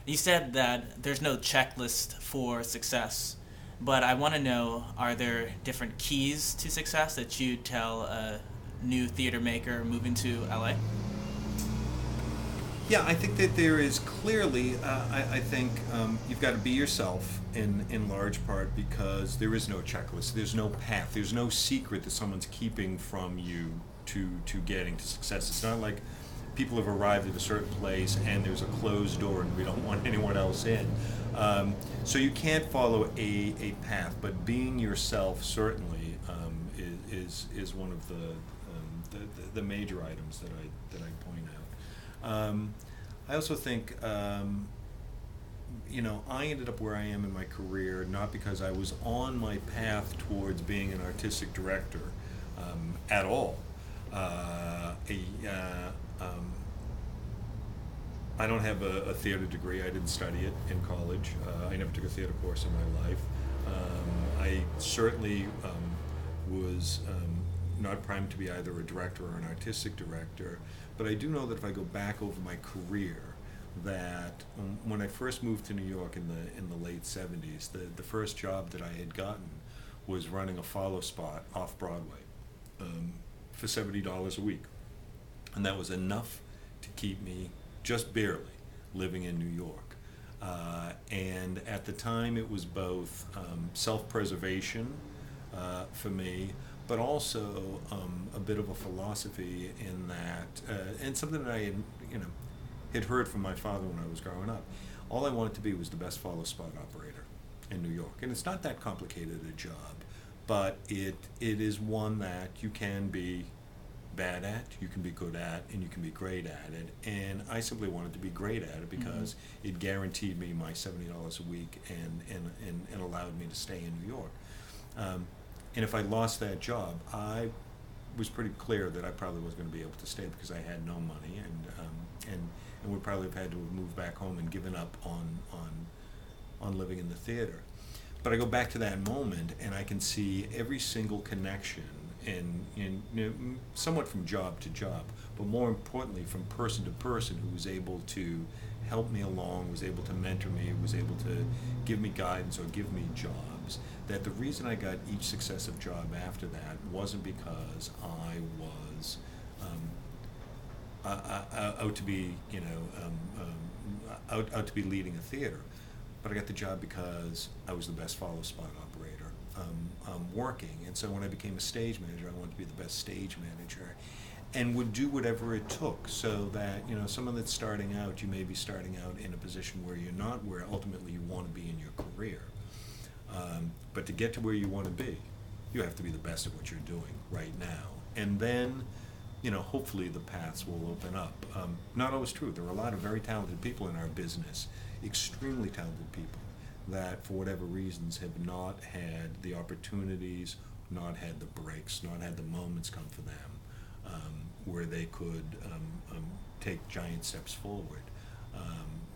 You said that there's no checklist for success, but I want to know, are there different keys to success that you tell a new theater maker moving to LA? Yeah, I think that there is clearly. I think you've got to be yourself in large part because there is no checklist. There's no path. There's no secret that someone's keeping from you to getting to success. It's not like people have arrived at a certain place and there's a closed door and we don't want anyone else in. So you can't follow a path, but being yourself certainly is one of the major items that I point out. I also think, I ended up where I am in my career not because I was on my path towards being an artistic director at all. I don't have a theater degree. I didn't study it in college. I never took a theater course in my life. I certainly was not primed to be either a director or an artistic director, but I do know that if I go back over my career, that when I first moved to New York in the late '70s, the first job that I had gotten was running a follow spot off Broadway for $70 a week, and that was enough to keep me just barely living in New York. And at the time, it was both self-preservation for me, but also a bit of a philosophy in that, and something that I had heard from my father when I was growing up. All I wanted to be was the best follow spot operator in New York, and it's not that complicated a job, but it is one that you can be bad at, you can be good at, and you can be great at it. And I simply wanted to be great at it because it guaranteed me my $70 a week and allowed me to stay in New York. And if I lost that job, I was pretty clear that I probably wasn't going to be able to stay because I had no money and would probably have had to have moved back home and given up on living in the theater. But I go back to that moment and I can see every single connection somewhat from job to job, but more importantly from person to person who was able to help me along, was able to mentor me, was able to give me guidance or give me jobs. That the reason I got each successive job after that wasn't because I was out to be, out to be leading a theater, but I got the job because I was the best follow spot operator working. And so when I became a stage manager, I wanted to be the best stage manager and would do whatever it took so that, someone that's starting out, you may be starting out in a position where you're not where ultimately you want to be in your career. But to get to where you want to be, you have to be the best at what you're doing right now. And then, hopefully the paths will open up. Not always true. There are a lot of very talented people in our business, extremely talented people, that for whatever reasons have not had the opportunities, not had the breaks, not had the moments come for them where they could take giant steps forward.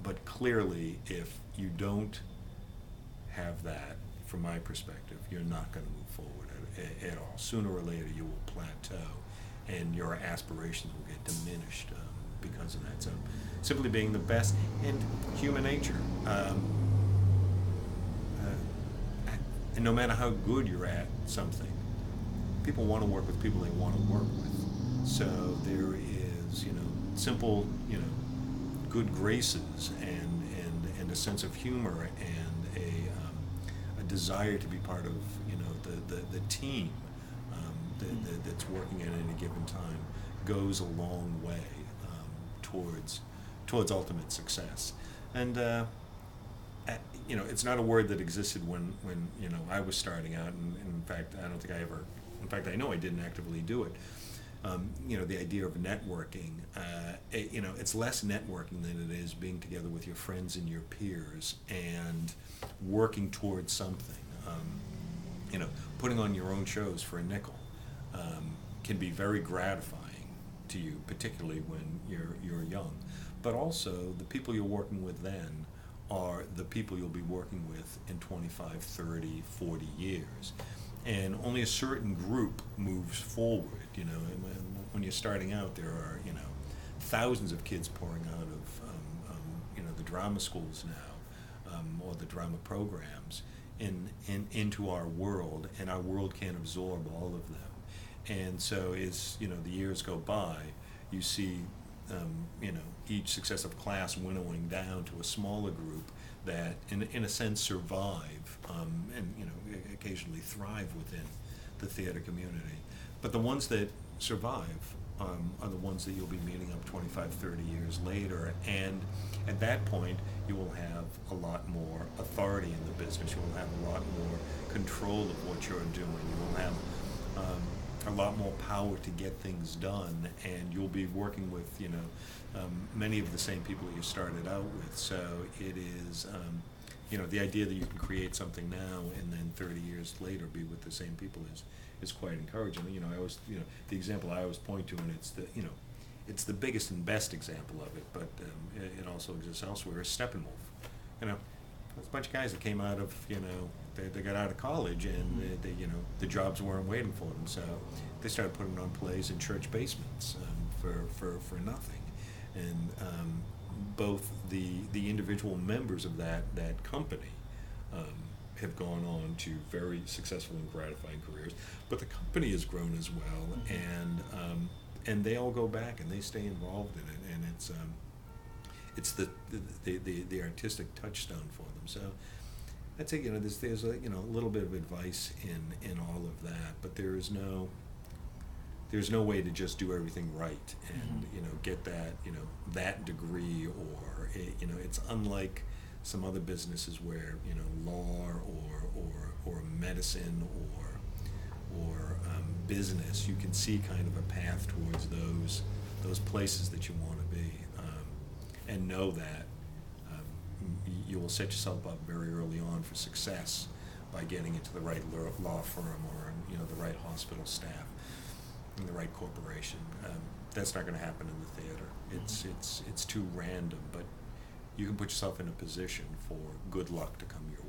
But clearly, if you don't have that, from my perspective, you're not going to move forward at all. Sooner or later, you will plateau, and your aspirations will get diminished because of that. So, simply being the best, and human nature. And no matter how good you're at something, people want to work with people they want to work with. So there is, simple, good graces and a sense of humor and a desire to be part of, the team that's working at any given time goes a long way towards ultimate success. And it's not a word that existed when I was starting out, and in fact, I don't think I ever. In fact, I know I didn't actively do it. The idea of networking. It's less networking than it is being together with your friends and your peers and working towards something. Putting on your own shows for a nickel can be very gratifying to you, particularly when you're young. But also, the people you're working with then are the people you'll be working with in 25, 30, 40 years. And only a certain group moves forward, When you're starting out, there are, thousands of kids pouring out of, the drama schools now, or the drama programs, into our world, and our world can't absorb all of them. And so as the years go by, you see each successive class winnowing down to a smaller group that in a sense survive, and occasionally thrive within the theater community. But the ones that survive are the ones that you'll be meeting up 25, 30 years later, and at that point you will have a lot more authority in the business. You will have a lot more control of what you're doing. You will have a lot more power to get things done, and you'll be working with many of the same people that you started out with. So it is the idea that you can create something now and then 30 years later be with the same people is quite encouraging. I always the example I always point to, and it's the biggest and best example of it, but it also exists elsewhere, is Steppenwolf. It's a bunch of guys that came out of they got out of college, and they the jobs weren't waiting for them, so they started putting on plays in church basements for nothing. And both the individual members of that company have gone on to very successful and gratifying careers, but the company has grown as well, and they all go back and they stay involved in it, and it's the artistic touchstone for them. So I'd say there's a little bit of advice in all of that, but there's no way to just do everything right and get that that degree, or it's unlike some other businesses where law or medicine or business, you can see kind of a path towards those places that you want to be, and know that you will set yourself up very early on for success by getting into the right law firm, or the right hospital staff, in the right corporation. That's not going to happen in the theater. It's too random, but you can put yourself in a position for good luck to come your way.